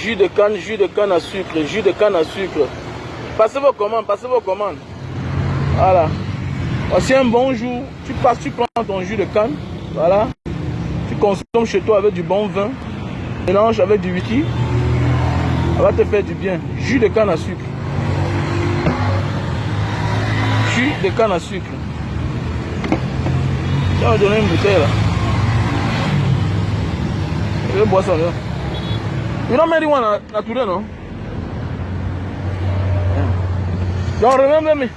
Jus de canne à sucre, jus de canne à sucre. Passez vos commandes, passez vos commandes. Voilà. Voici un bon jour. Tu passes, tu prends ton jus de canne. Voilà. Tu consommes chez toi avec du bon vin. Mélange avec du whisky. Ça va te faire du bien. Jus de canne à sucre. Jus de canne à sucre. Tu vas me donner une bouteille là. Je vais boire ça là. You don't make one naturel, no? Don't remember me.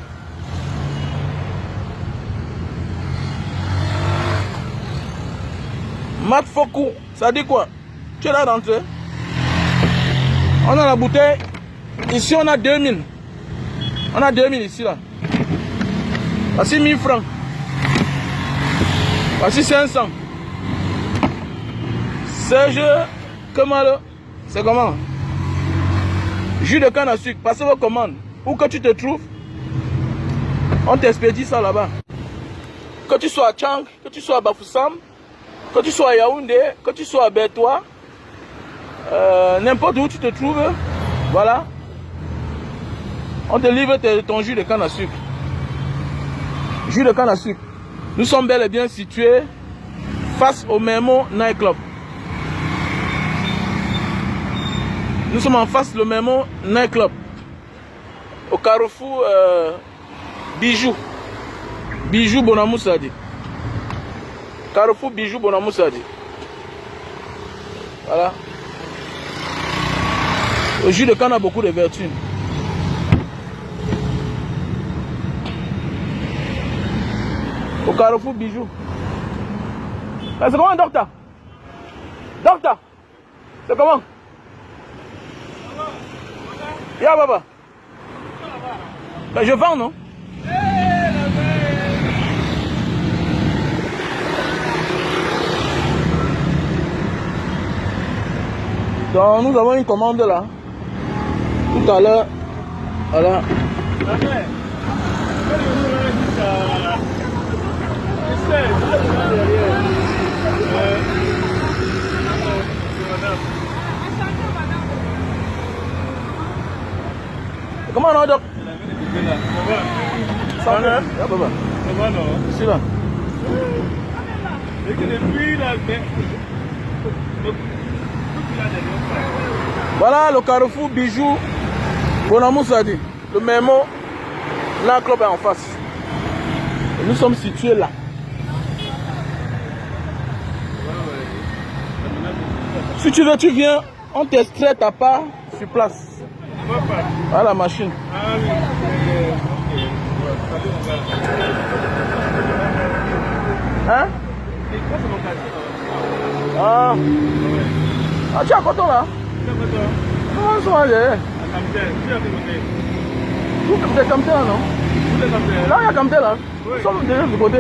Mat Foku, ça dit quoi? Tu es là d'entrée? On a la bouteille. Ici, on a 2000. On a 2000 ici, là. Voici 1000 francs. Voici 500. Serge, comment là? C'est comment? Jus de canne à sucre. Passez vos commandes. Où que tu te trouves, on t'expédie ça là-bas. Que tu sois à Tchang, que tu sois à Bafoussam, que tu sois à Yaoundé, que tu sois à Bertois, n'importe où tu te trouves, voilà. On te livre ton jus de canne à sucre. Jus de canne à sucre. Nous sommes bel et bien situés face au Memo Night Club. Nous sommes en face le Memo Night Club. Au carrefour Bijou. Bijou Bonamoussadi. Carrefour Bijou Bonamoussadi. Voilà. Le jus de canne a beaucoup de vertus. Au carrefour Bijou. C'est comment, docteur? Docteur? C'est comment? Ya baba. Ben, je vends, non? Donc nous avons une commande là. Tout à l'heure. Voilà. Comment on a dit? Ça va? Ya baba. Ça va non? Ici là. Voilà le carrefour Bijou Bonamoussadi. Le Memo, la club est en face. Et nous sommes situés là. Si tu veux, tu viens, on t'extrait ta part sur place. Voilà la machine. Hein? Ah. Ah, tu as un coton là? Comment ils sont allés? Vous êtes comme ça, non? Là, il y a comme ça là. Nous sommes déjà du côté.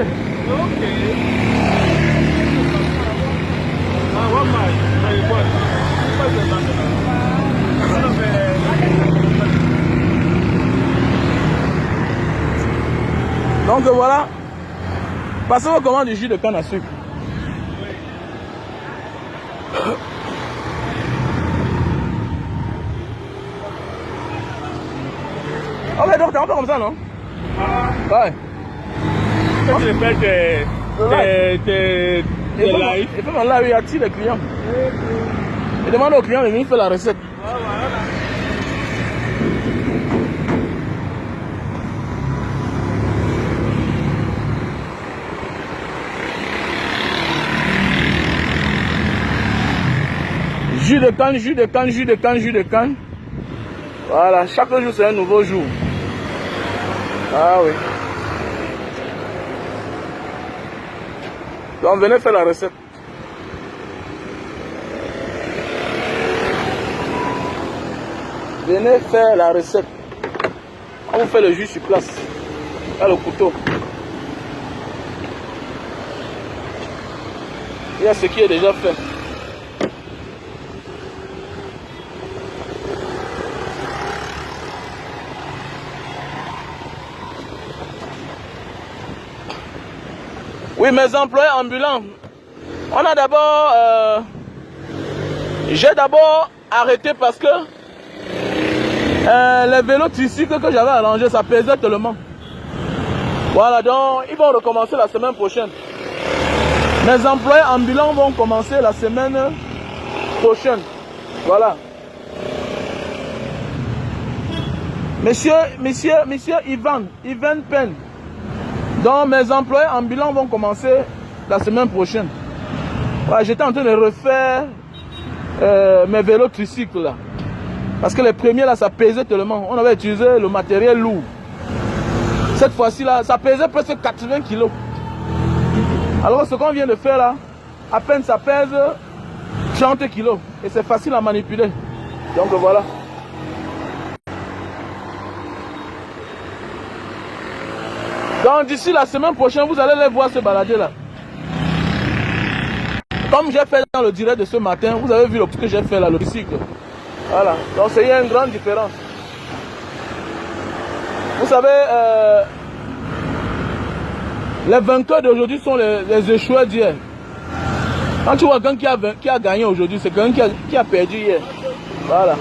Donc voilà. Passez vos commandes du jus de canne à sucre. Ok, donc t'es un peu comme ça, non? Ouais. Quand tu fais tes lives. Et puis là, il attire les clients. Et demande aux clients de venir faire la recette. Jus de canne, jus de canne, jus de canne, jus de canne. Voilà, chaque jour c'est un nouveau jour. Ah oui. Donc venez faire la recette. Venez faire la recette. On vous fait le jus sur place. Là le couteau. Il y a ce qui est déjà fait. Oui, mes employés ambulants. On a d'abord... j'ai d'abord arrêté parce que les vélos tricycles que j'avais arrangés, ça pesait tellement. Voilà, donc ils vont recommencer la semaine prochaine. Mes employés ambulants vont commencer la semaine prochaine. Voilà. Monsieur Ivan Pen. Donc mes employés ambulants vont commencer la semaine prochaine. Voilà, j'étais en train de refaire mes vélos tricycles là. Parce que les premiers là, ça pesait tellement. On avait utilisé le matériel lourd. Cette fois-ci là, ça pesait presque 80 kg. Alors ce qu'on vient de faire là, à peine ça pèse 30 kg. Et c'est facile à manipuler. Donc voilà. Donc d'ici la semaine prochaine, vous allez les voir se balader là. Comme j'ai fait dans le direct de ce matin, vous avez vu le que j'ai fait là, le tricycle. Voilà. Donc c'est une grande différence. Vous savez, les vainqueurs d'aujourd'hui sont les échoués d'hier. Quand tu vois quelqu'un qui a gagné aujourd'hui, c'est quelqu'un qui a perdu hier. Voilà.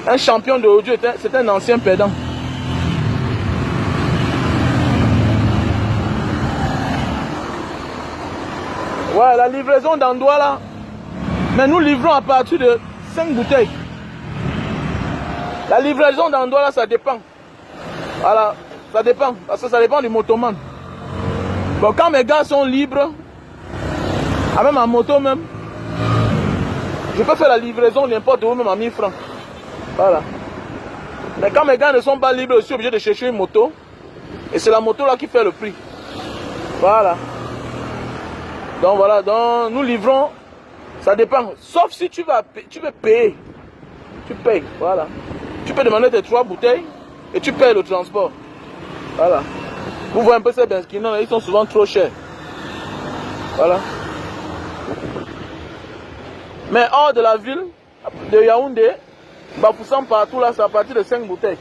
Un champion d'aujourd'hui, c'est un ancien perdant. Ouais, la livraison d'Andouala. Mais nous livrons à partir de 5 bouteilles. La livraison d'Andouala, ça dépend. Voilà, ça dépend. Parce que ça dépend du motoman. Bon, quand mes gars sont libres, avec ma moto même, je peux faire la livraison n'importe où, même à 1000 francs. Voilà. Mais quand mes gars ne sont pas libres, je suis obligé de chercher une moto. Et c'est la moto là qui fait le prix. Voilà. Donc voilà, donc nous livrons, ça dépend. Sauf si tu veux payer. Tu payes, voilà. Tu peux demander tes 3 bouteilles et tu payes le transport. Voilà. Vous voyez un peu ces benskins, ils sont souvent trop chers. Voilà. Mais hors de la ville, de Yaoundé, Bafoussam partout là, c'est à partir de 5 bouteilles.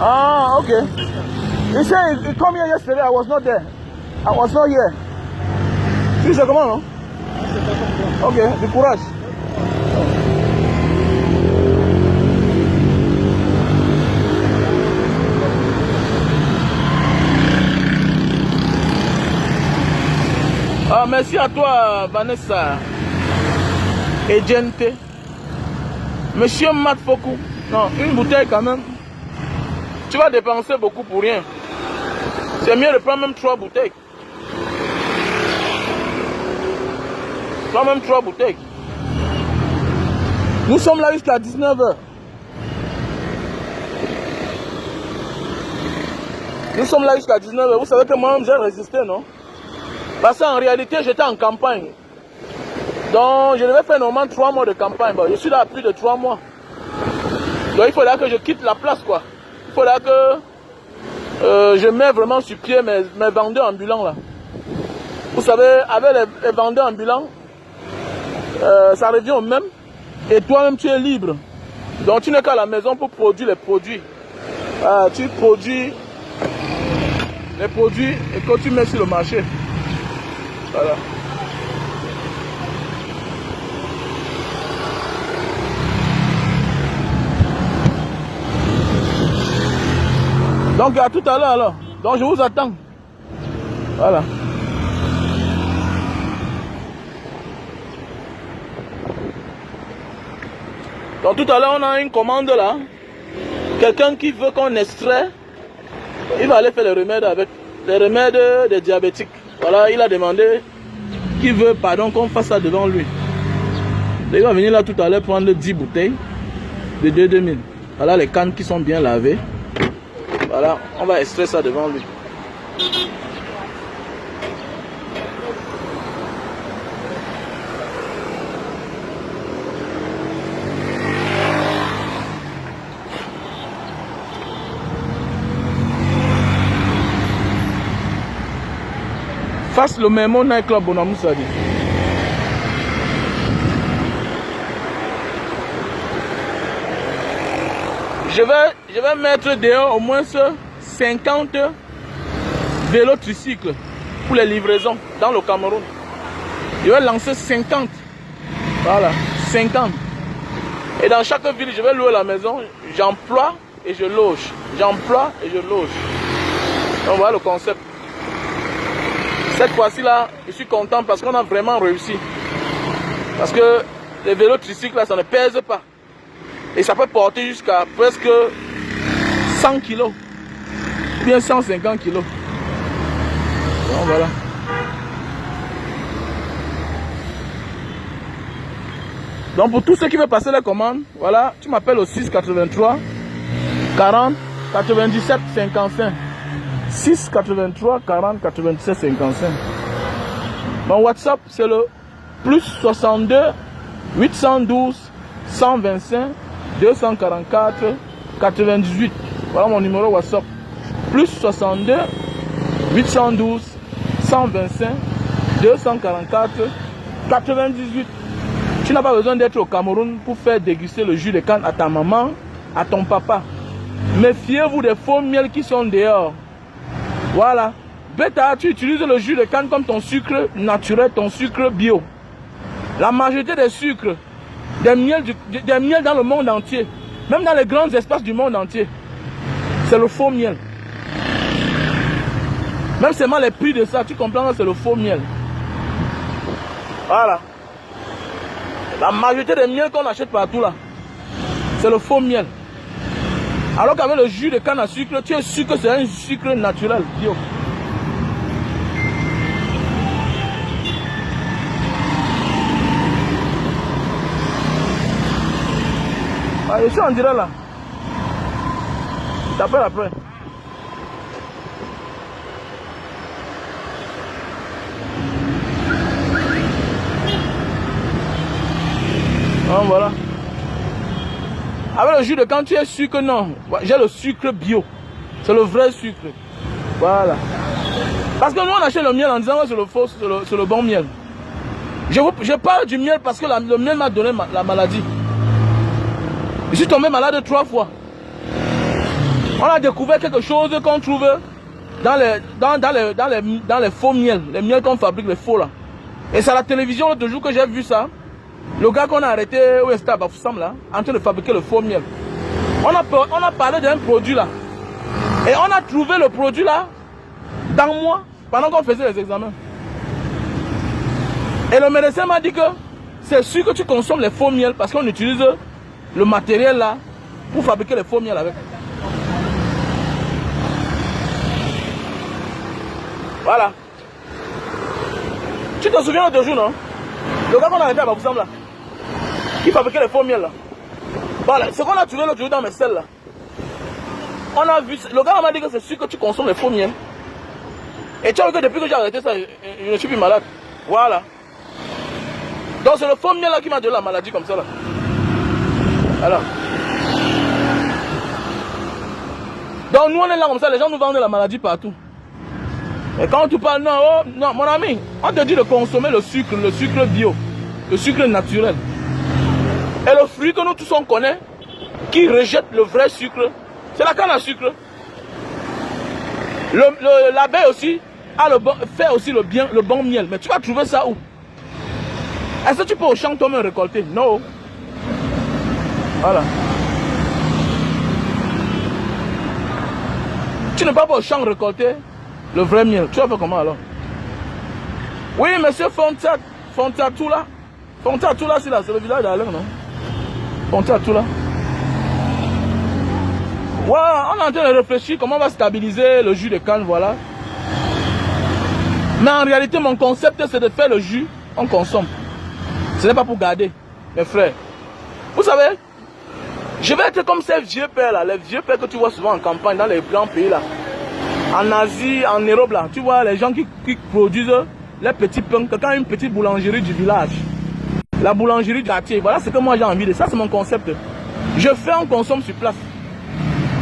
Ah, okay. He said he come here yesterday. I was not there. I was not here. Tu sais comment, non? Ok, du courage. Ah, merci à toi, Vanessa. Et Gente. Monsieur Matt Foku. Non, une bouteille quand même. Tu vas dépenser beaucoup pour rien. C'est mieux de prendre même 3 bouteilles. Prends même 3 bouteilles. Nous sommes là jusqu'à 19h. Nous sommes là jusqu'à 19h. Vous savez que moi-même j'ai résisté, non? Parce qu'en réalité, j'étais en campagne. Donc, je devais faire normalement 3 mois de campagne. Bon, je suis là plus de 3 mois. Donc, il faudra que je quitte la place, quoi. Il faudra que je mette vraiment sur pied mes vendeurs ambulants, là. Vous savez, avec les vendeurs ambulants, ça revient au même. Et toi-même, tu es libre. Donc, tu n'es qu'à la maison pour produire les produits. Tu produis les produits et que tu mets sur le marché. Voilà. Donc à tout à l'heure alors. Donc je vous attends. Voilà. Donc tout à l'heure on a une commande là. Quelqu'un qui veut qu'on extrait. Il va aller faire les remèdes avec les remèdes des diabétiques. Voilà, il a demandé qu'il veut pardon qu'on fasse ça devant lui. Il va venir là tout à l'heure prendre 10 bouteilles de 2000. Voilà les cannes qui sont bien lavées. Voilà, on va extraire ça devant lui. Face le Memo Night Club Bonamoussadi. je vais mettre dehors au moins 50 vélos tricycles pour les livraisons dans le Cameroun. Je vais lancer 50. Voilà, 50. Et dans chaque ville, je vais louer la maison. J'emploie et je loge. J'emploie et je loge. Donc voilà le concept. Cette fois-ci là, je suis content parce qu'on a vraiment réussi. Parce que les vélos tricycles là, ça ne pèse pas. Et ça peut porter jusqu'à presque 100 kilos. Ou bien 150 kilos. Donc voilà. Donc pour tous ceux qui veulent passer les commandes, voilà, tu m'appelles au 683 40 97 55. 683 40 97 55. Mon WhatsApp c'est le plus 62 812 125 244 98. Voilà mon numéro WhatsApp. Plus 62 812 125 244 98. Tu n'as pas besoin d'être au Cameroun pour faire déguster le jus de canne à ta maman, à ton papa. Méfiez-vous des faux miels qui sont dehors. Voilà. Bêta, tu utilises le jus de canne comme ton sucre naturel, ton sucre bio. La majorité des sucres, des miels dans le monde entier, même dans les grands espaces du monde entier, c'est le faux miel. Même seulement les prix de ça, tu comprends que c'est le faux miel. Voilà. La majorité des miels qu'on achète partout là, c'est le faux miel. Alors qu'avec le jus de canne à sucre, tu es sûr que c'est un sucre naturel, bio. Ah, je suis en direct là. Je t'appelle après. Ah, voilà. Avec le jus de canne, tu es sûr que non. J'ai le sucre bio. C'est le vrai sucre. Voilà. Parce que nous, on achète le miel en disant que c'est le faux, c'est le bon miel. Je parle du miel parce que le miel m'a donné la maladie. Je suis tombé malade 3 fois. On a découvert quelque chose qu'on trouve dans les faux miels. Les miels qu'on fabrique, les faux là. Et c'est à la télévision l'autre jour que j'ai vu ça. Le gars qu'on a arrêté au Estable Bafoussam là, en train de fabriquer le faux miel. On a parlé d'un produit là. Et on a trouvé le produit là dans moi pendant qu'on faisait les examens. Et le médecin m'a dit que c'est sûr que tu consommes les faux miels parce qu'on utilise le matériel là pour fabriquer les faux miels avec. Voilà. Tu te souviens l'autre jour, non? Le gars qu'on a arrêté à Bafoussam là, qui fabriquait les faux miels là. Voilà, ce qu'on a trouvé l'autre jour dans mes selles là. On a vu, le gars m'a dit que c'est sûr que tu consommes les faux miels. Et tu as vu que depuis que j'ai arrêté ça, je ne suis plus malade. Voilà. Donc c'est le faux miel là qui m'a donné la maladie comme ça là. Voilà. Donc nous on est là comme ça, les gens nous vendent la maladie partout. Et quand tu parles, non, oh, non, mon ami, on te dit de consommer le sucre bio, le sucre naturel. Et le fruit que nous tous on connaît, qui rejette le vrai sucre, c'est la canne à sucre. L'abeille aussi fait aussi le bon miel. Mais tu vas trouver ça où? Est-ce que tu peux au champ toi-même récolter? Non. Voilà. Tu ne peux pas au champ récolter le vrai miel. Tu vas faire comment alors? Oui, monsieur Fontatoula. Fontatoula, c'est le village d'Alain, non? Fontatoula. Ouais, on est en train de réfléchir comment on va stabiliser le jus de canne, voilà. Mais en réalité, mon concept, c'est de faire le jus, on consomme. Ce n'est pas pour garder, mes frères. Vous savez, je vais être comme ces vieux pères là, les vieux pères que tu vois souvent en campagne, dans les grands pays là. En Asie, en Europe là, tu vois les gens qui produisent les petits pains. Quelqu'un a une petite boulangerie du village. La boulangerie du quartier. Voilà ce que moi j'ai envie de. Ça c'est mon concept. Je fais, on consomme sur place.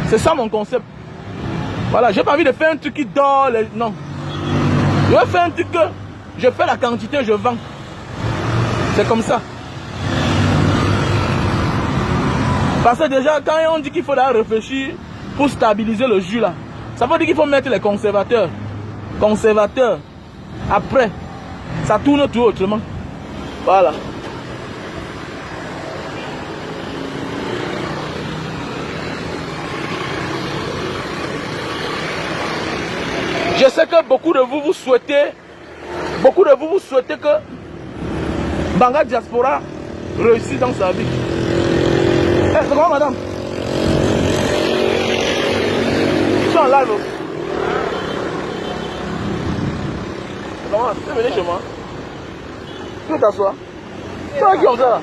C'est ça mon concept. Voilà, j'ai pas envie de faire un truc qui dort. Non. Je vais faire un truc que je fais la quantité, je vends. C'est comme ça. Parce que déjà, quand on dit qu'il faut réfléchir pour stabiliser le jus là, ça veut dire qu'il faut mettre les conservateurs. Conservateurs. Après, ça tourne tout autrement. Voilà. Je sais que beaucoup de vous souhaitez que Banga Diaspora réussisse dans sa vie. Eh, c'est comment madame? Je suis en live. C'est comment? Tu es venu chez moi? Tu veux t'asseoir? Tu vois qui comme ça là?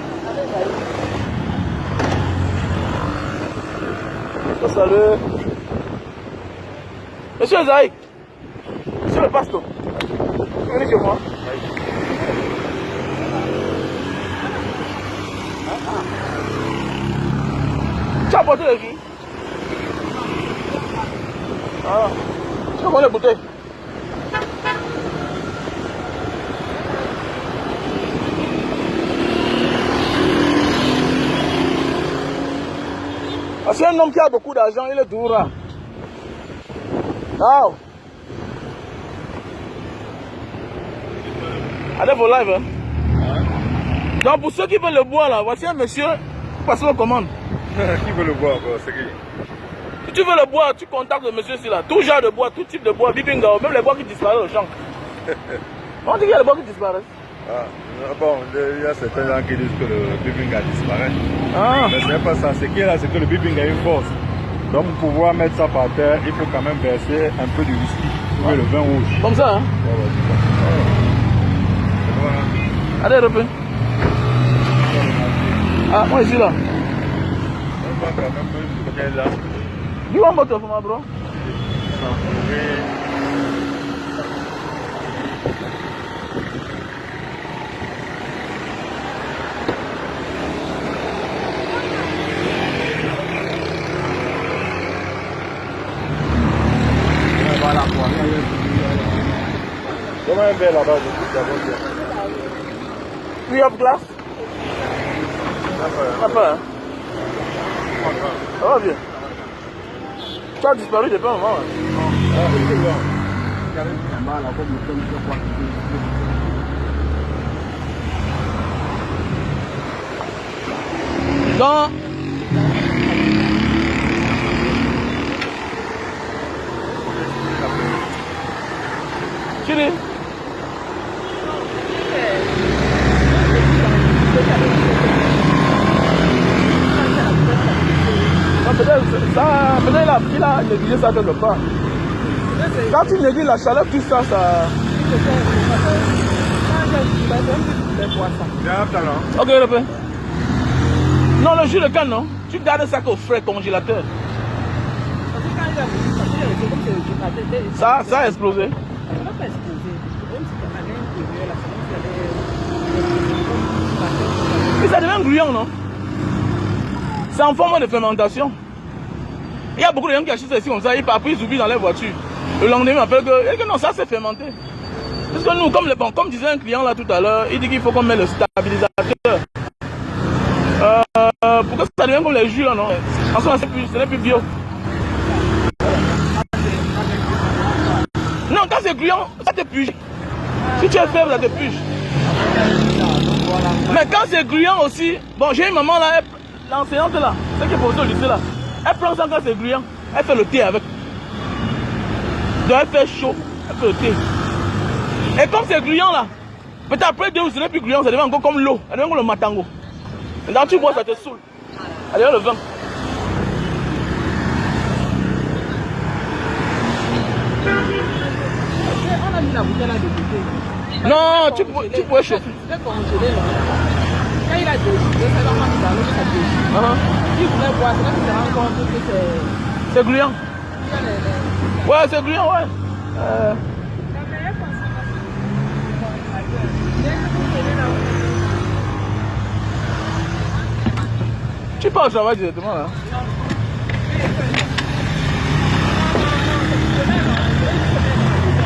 Salut. Monsieur Zaïk. Monsieur le pasteur. Tu es venu chez moi? Tu as apporté les jus? Ah. Tu as les bouteilles? C'est un homme qui a beaucoup d'argent, il est toujours là. Ah. Allez vos lives. Hein? Donc pour ceux qui veulent le boire là, voici un monsieur, passez vos commandes. Qui veut le boire encore? C'est qui? Si tu veux le boire, tu contactes le monsieur ici là. Tout genre de bois, tout type de bois, bibinga, même les bois qui disparaissent au champ. On dit qu'il y a les bois qui disparaissent. Ah, bon, il y a certains gens qui disent que le bibinga disparaît. Ah. Mais ce n'est pas ça. Ce qui est là, c'est que le bibinga a une force. Donc pour pouvoir mettre ça par terre, il faut quand même verser un peu de whisky ou le vin rouge. Comme ça, hein? Allez, repère. Ah, moi ici là. You want bottle for my bro? Comment un verre là-bas? You have glass? Pas, hein? Ça va bien. Tu as disparu depuis un moment. Donc, Chili. Peut-être il a négligé ça quelque part. Quand tu négliges la chaleur, tout ça, ça... Ok, repère. Non, le jus de canne, non. Tu gardes ça au frais congélateur. Ça a explosé. Et ça devient gluant, non? C'est en forme de fermentation. Il y a beaucoup de gens qui achètent ça ici comme ça, ils partent, ils oublient dans les voitures. Le lendemain, ils m'appellent que non, ça c'est fermenté. Parce que nous, comme disait un client là tout à l'heure, il dit qu'il faut qu'on mette le stabilisateur. Pourquoi ça devient comme les jus là, non? En ce moment, ce n'est plus bio. Non, quand c'est gluant, ça te puge. Si tu es faible, ça te puge. Mais quand c'est gluant aussi, bon, j'ai une maman là, l'enseignante là, celle qui est posée au lycée là, elle prend ça quand c'est gluant, elle fait le thé avec. Donc elle fait chaud, elle fait le thé. Et comme c'est gluant là, peut-être après 2 jours, ce n'est plus gluant, ça devient encore comme l'eau, ça devient comme le matango. Maintenant tu bois, ça te saoule. Allez, le vin. On a mis la bouteille là de côté. Non, tu peux chauffer. C'est congelé là. Quand il a décidé, c'est là qu'on a mis dans l'eau, ça déchire. Si vous voulez boire, c'est là qu'il se rend compte que c'est... C'est gluant. Ouais, c'est gluant, ouais. Tu pars au travail directement là.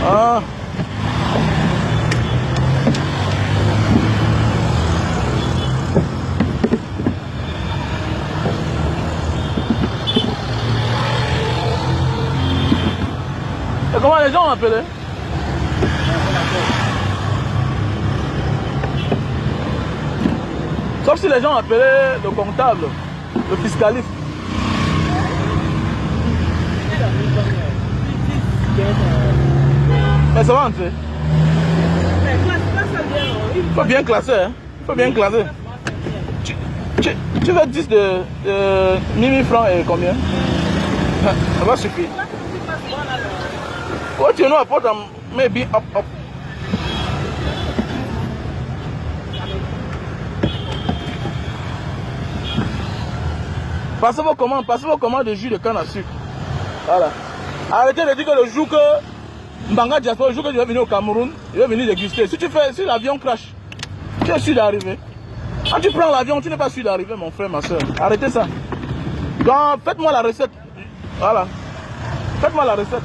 Ah. appelé? Sauf si les gens appelaient le comptable, le fiscaliste. Mais ça va entrer. Il faut bien classer. Hein? Il faut bien classer. Tu veux 10 de 1000 francs et combien? Ça va suffire. What you know about them? Maybe up. Passez vos commandes de jus de canne à sucre. Voilà. Arrêtez de dire que le jour que Mbanga Diaspora, le jour que je vais venir au Cameroun, je vais venir déguster. Si l'avion crash, tu es sûr d'arriver. Quand tu prends l'avion, tu n'es pas sûr d'arriver, mon frère, ma soeur. Arrêtez ça. Donc, faites-moi la recette. Voilà. Faites-moi la recette.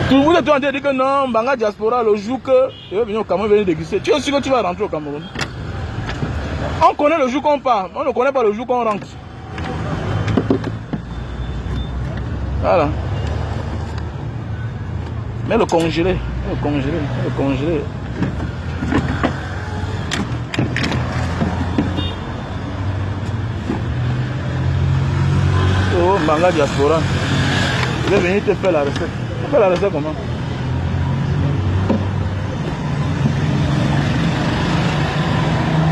Vous êtes en train de dire que non, Mbanga Diaspora, le jour que je vais venir au Cameroun, je vais venir déguster. Tu es sûr que tu vas rentrer au Cameroun? On connaît le jour qu'on part, on ne connaît pas le jour qu'on rentre. Voilà. Mais le congelé. Oh, Mbanga Diaspora. Je vais venir te faire la recette. Tu fais la recette comment?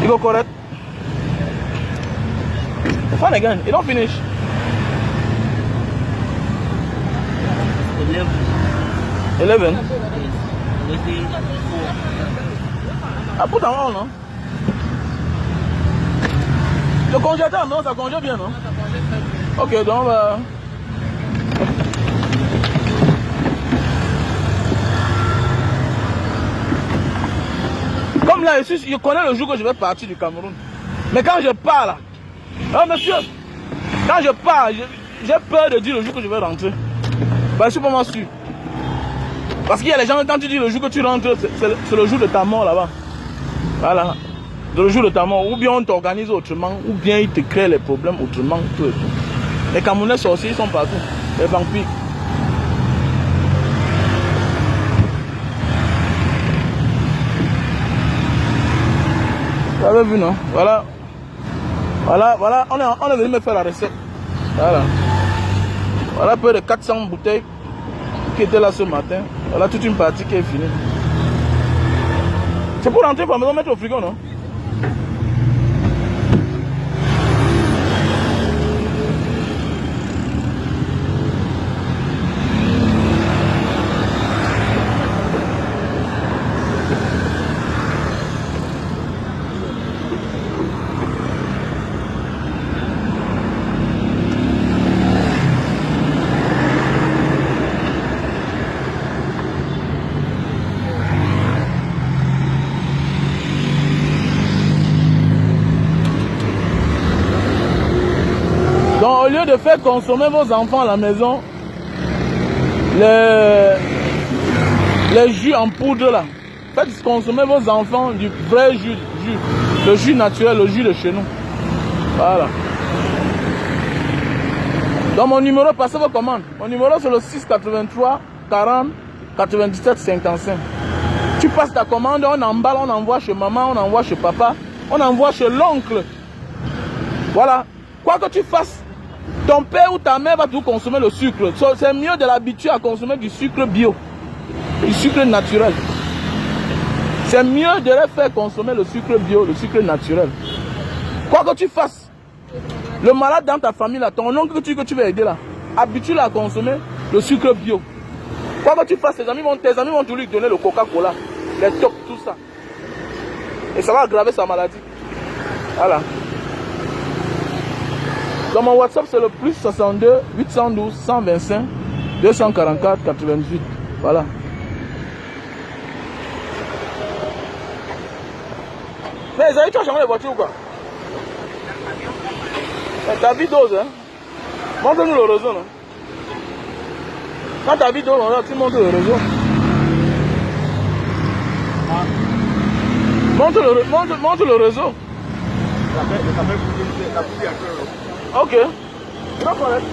You go correct? Fun again, you don't finish. 11. I put them all, non? Le congélateur, non? Ça congèle bien, non? Ok, donc comme là, je connais le jour que je vais partir du Cameroun. Mais quand je pars là, oh monsieur, quand je pars, j'ai peur de dire le jour que je vais rentrer. Ben, je suis pas moi sûr. Parce qu'il y a les gens, quand tu dis le jour que tu rentres, c'est le jour de ta mort là-bas. Voilà. Le jour de ta mort. Ou bien on t'organise autrement, ou bien ils te créent les problèmes autrement, tout et tout. Les Camerounais sorciers, ils sont partout. Les vampires. Vous avez vu, non? Voilà. Voilà, on est venu me faire la recette. Voilà. Voilà peu de 400 bouteilles qui étaient là ce matin. Voilà toute une partie qui est finie. C'est pour rentrer par la maison, mettre au frigo, non? Donc au lieu de faire consommer vos enfants à la maison, les jus en poudre là, faites consommer vos enfants du vrai jus, le jus naturel, le jus de chez nous. Voilà. Donc mon numéro, passez vos commandes. Mon numéro c'est le 683 40 97 55. Tu passes ta commande, on emballe, on envoie chez maman, on envoie chez papa, on envoie chez l'oncle. Voilà. Quoi que tu fasses, ton père ou ta mère va toujours consommer le sucre. C'est mieux de l'habituer à consommer du sucre bio, du sucre naturel. C'est mieux de leur faire consommer le sucre bio, le sucre naturel. Quoi que tu fasses, le malade dans ta famille, là, ton oncle que tu vas aider là, habitue-le à consommer le sucre bio. Quoi que tu fasses, tes amis vont toujours lui donner le Coca-Cola, les tops, tout ça. Et ça va aggraver sa maladie. Voilà. Dans mon WhatsApp, c'est le plus 62 812 125 244 88. Voilà. Mais Zahid, tu as changé les voitures ou quoi? Ta vie dose, hein? Montre-nous le réseau, non? Quand ta vie dose, tu montres le réseau. Montre le réseau. Ok. Non, correct.